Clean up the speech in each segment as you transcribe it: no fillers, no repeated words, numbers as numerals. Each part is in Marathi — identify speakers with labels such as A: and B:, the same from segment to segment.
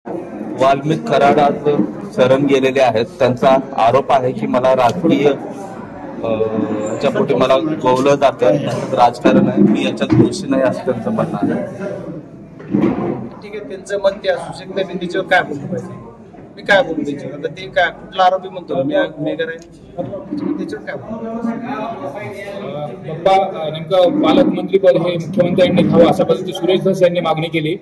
A: वाल्मिक कराड आज शरण गेलेले आहेत. त्यांचा आरोप आहे की मला राजकीय च्या पोटी मला गोवलं जातं, राजकारण आहे, मी याच्यात दोषी नाही असं त्यांचं म्हणणं आहे.
B: ठीक आहे, त्यांचं मत ते असू शकतं. मी त्याच्यावर काय बोलतो पाहिजे, मी काय बोलू त्याच्यावर? आता ते काय कुठला आरोपी म्हणतो मी गुन्हेगार आहे, त्याच्यावर काय
C: बाप्पा, नेमकं पालकमंत्रीपद हे मुख्यमंत्र्यांनी घ्यावं अशा पद्धतीची सुरेश धस यांनी मागणी केली.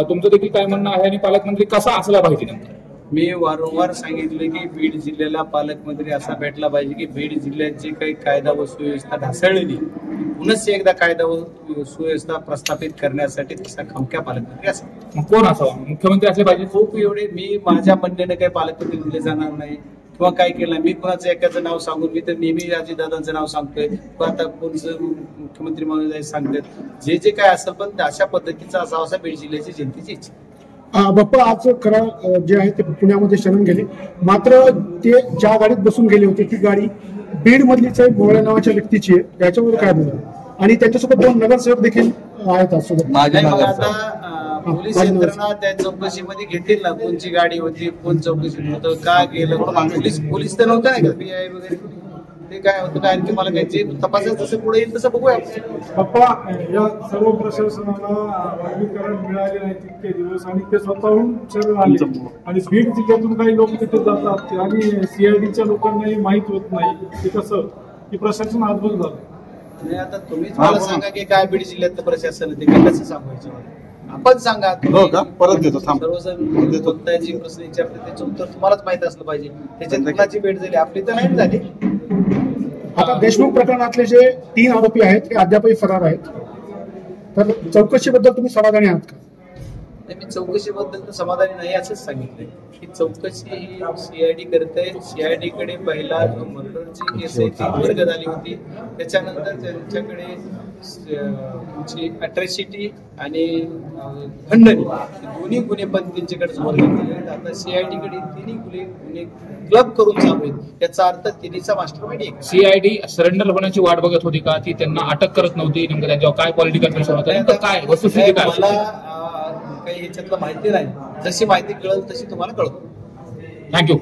C: तुमचं देखील काय म्हणणं आहे आणि पालकमंत्री कसा असला पाहिजे नेमकं?
B: मी वारंवार सांगितले की बीड जिल्ह्याला पालकमंत्री असा भेटला पाहिजे की बीड जिल्ह्यात जी काही कायदा व सुव्यवस्था ढासळलेली पुनश्च एकदा कायदा व सुव्यवस्था प्रस्थापित करण्यासाठी तसा खमक्या पालकमंत्री असेल.
C: मग कोण असावा? मुख्यमंत्री असले पाहिजे?
B: खूप एवढे मी माझ्या म्हणण्याने काही पालकमंत्री दिले जाणार नाही किंवा काय केलं. मी कोणाचं एकाचं नाव सांगून मी तर नेहमी अजितदादांचं नाव सांगतोय, आता कोणचं मुख्यमंत्री महोदय सांगतात जे जे काय असेल, पण अशा पद्धतीचा असावा असा बीड जिल्ह्याची जनतेची इच्छा.
D: बाप्पा, आज कराड जे आहे ते पुण्यामध्ये शरण गेले, मात्र ते ज्या गाडीत बसून गेले होते ती गाडी बीड मधलीच आहे, भोवळे नावाच्या व्यक्तीची आहे. याच्यावर काय बोलतो? आणि त्याच्यासोबत 2 नगरसेवक देखील आहेत सोबत.
B: आता पोलीस यंत्रणा त्या चौकशीमध्ये घेतील ना, कोणची गाडी होती, कोण चौकशी होतं, का गेलं, पोलीस तर नव्हतं नाही का, पीआय वगैरे, ते काय होतं काय आणखी मला काय तपासायचं जसं पुढे येईल तसं बघूया.
E: बाप्पा, या सर्व प्रशासनाला वर्गीकरण मिळाले नाही तितके दिवस आणि ते स्वतःहून शरण आले आणि बीड जिल्ह्यातून काही लोक तिथे जातात आणि सीआयडीच्या लोकांनाही माहीत होत नाही की कसं की प्रशासन आजबल झालं
B: नाही. आता तुम्हीच मला सांगा की काय बीड जिल्ह्यातलं प्रशासन ते काय कसं सांगायचं, आपण सांगा.
A: परत देतो,
B: सर्वजण जी प्रश्न विचारते त्याचं उत्तर तुम्हालाच माहित असलं पाहिजे. त्याच्यात कुणाची भेट झाली, आपली तर नाही झाली.
D: आता देशमुख प्रकरणातले जे 3 आरोपी आहेत ते अद्यापही फरार आहेत, तर चौकशीबद्दल तुम्ही समाधानी आहात का?
B: मी चौकशीबद्दल तर समाधानी नाही असंच सांगितलंय की चौकशी ही सीआयडी करते. सीआयडी कडे पहिला जो मर्डरची केस आहे ती वर्ग झाली होती, त्याच्यानंतर त्यांच्याकडे अट्रॅसिटी आणि खंडणी दोन्ही गुन्हे पण त्यांच्याकडे वर्ग केले आहेत. आता सीआयडी कडे तिन्ही गुन्हे क्लब करून चालू आहेत, याचा अर्थ तिन्हीचा मास्टर माइंड आहे.
C: सीआयडी सरेंडर होण्याची वाट बघत होती का? ती त्यांना अटक करत नव्हती? नेमकं त्यांच्यावर काय पॉलिटिकल प्रेशर होतं, काय वस्तुस्थिती काय?
B: मला काही याच्यातलं माहिती नाही, जशी माहिती कळेल तशी तुम्हाला कळतो.
C: थँक्यू.